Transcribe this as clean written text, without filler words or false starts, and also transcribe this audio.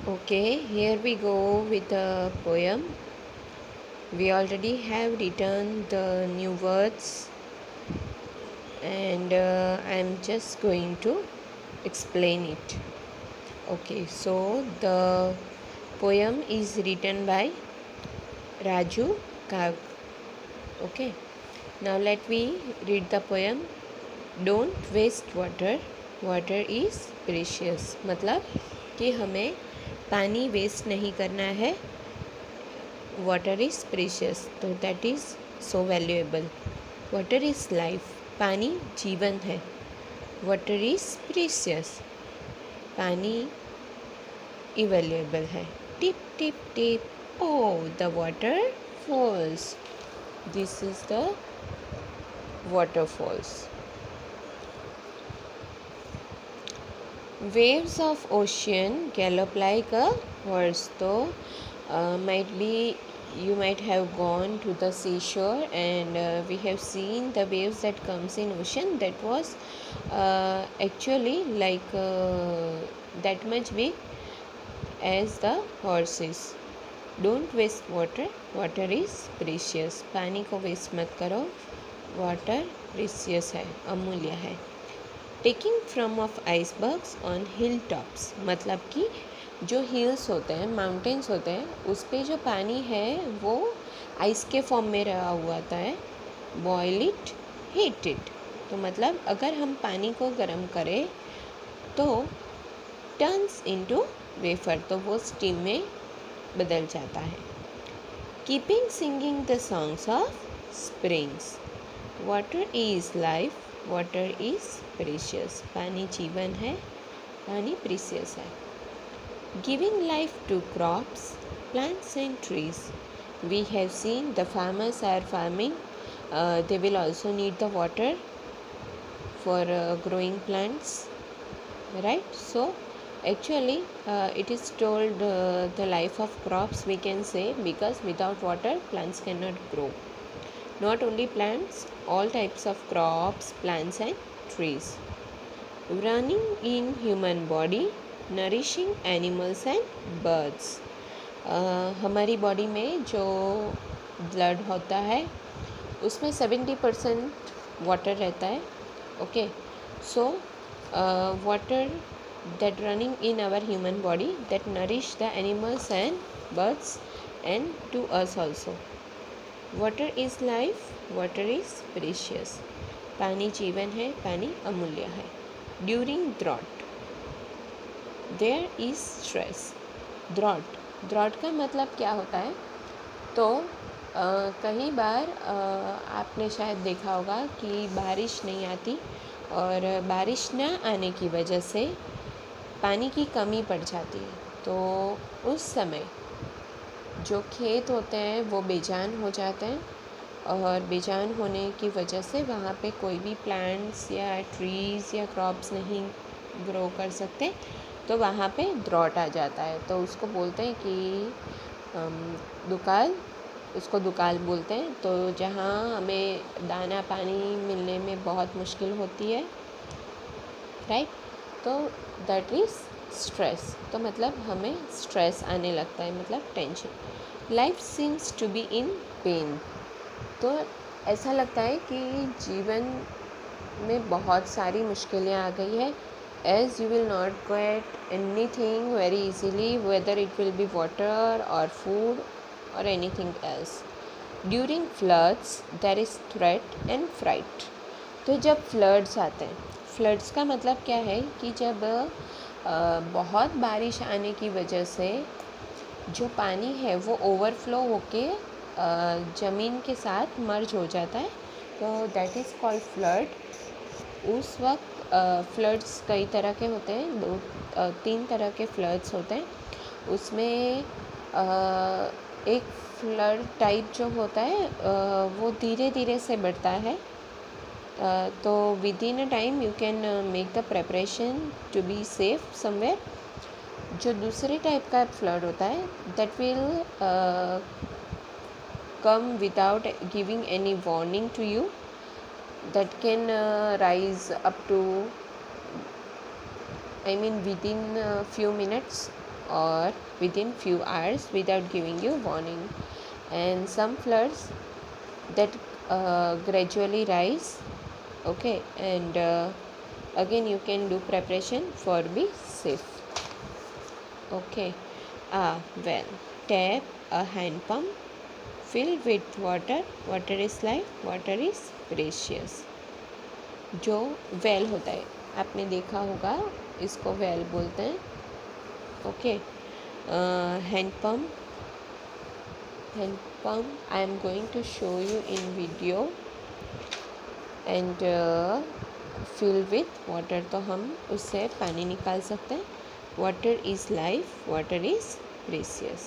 Okay, here we go with a poem. We already have written the new words, and I'm just going to explain it. Okay, so the poem is written by Raju Kag. Okay, now let me read the poem. Don't waste water. Water is precious. मतलब कि हमें पानी waste नहीं करना है. Water is precious, तो that is so valuable. Water is life. पानी जीवन है. Water is precious. पानी इवैल्यूएबल है. Tip tip tip oh the water falls. This is the waterfalls. Waves of ocean gallop like a horse. So might be you might have gone to the seashore and we have seen the waves that comes in ocean. That was actually like that much big as the horses. Don't waste water. Water is precious. पानी को waste मत करो. Water precious है, अमूल्य है. Taking from of icebergs on hill tops. मतलब कि जो हिल्स होते हैं, माउंटेन्स होते हैं, उस पे जो पानी है वो आइस के फॉर्म में रहा हुआ आता है. Boil it, heat it. तो मतलब अगर हम पानी को गर्म करें तो टर्न्स इनटू वेफर, तो वो स्टीम में बदल जाता है. Keeping singing the songs of springs. Water is life. Water is precious. पानी जीवन है. पानी प्रीशियस है. Giving life to crops, plants and trees. We have seen the farmers are farming. They will also need the water for growing plants, right? So actually it is told the life of crops, we can say, because without water plants cannot grow. Not only plants, all types of crops, plants and trees. Running in human body, nourishing animals and birds. हमारी body में जो blood होता है उसमें 70% water रहता है. Okay, so water that running in our human body that nourish the animals and birds and to us also. Water is life. Water is precious. पानी जीवन है. पानी अमूल्य है. During drought there is stress. drought का मतलब क्या होता है? तो कई बार आपने शायद देखा होगा कि बारिश नहीं आती और बारिश ना आने की वजह से पानी की कमी पड़ जाती है. तो उस समय जो खेत होते हैं वो बेजान हो जाते हैं और बेजान होने की वजह से वहाँ पे कोई भी प्लांट्स या ट्रीज़ या क्रॉप्स नहीं ग्रो कर सकते. तो वहाँ पे ड्रॉट आ जाता है. तो उसको बोलते हैं कि दुकाल. उसको दुकाल बोलते हैं. तो जहाँ हमें दाना पानी मिलने में बहुत मुश्किल होती है, राइट? तो दैट इज़ स्ट्रेस. तो मतलब हमें स्ट्रेस आने लगता है, मतलब tension. Life seems to be in pain. तो ऐसा लगता है कि जीवन में बहुत सारी मुश्किलें आ गई है. As you will not get anything very easily, whether it will be water और फूड और anything else. During floods there is threat and fright. तो जब फ्लड्स आते हैं, फ्लड्स का मतलब क्या है कि जब बहुत बारिश आने की वजह से जो पानी है वो ओवरफ्लो होके ज़मीन के साथ मर्ज हो जाता है. तो दैट इज़ कॉल्ड फ्लड. उस वक्त फ्लड्स कई तरह के होते हैं. 3 तरह के फ्लड्स होते हैं. उसमें एक फ्लड टाइप जो होता है वो धीरे धीरे से बढ़ता है. तो within a time you can make the preparation to be safe somewhere. जो दूसरे टाइप का फ्लड होता है that will come without giving any warning to you. That can rise up to, I mean within a few minutes or within few hours without giving you warning. And some floods that gradually rise. Okay, and again you can do preparation for be safe. Okay, well, tap a hand pump, fill with water. Water is life, water is precious. जो well होता है, आपने देखा होगा, इसको well बोलते हैं. Okay, hand pump, I am going to show you in video. And fill with water, तो हम उससे पानी निकाल सकते हैं. Water is life, water is precious.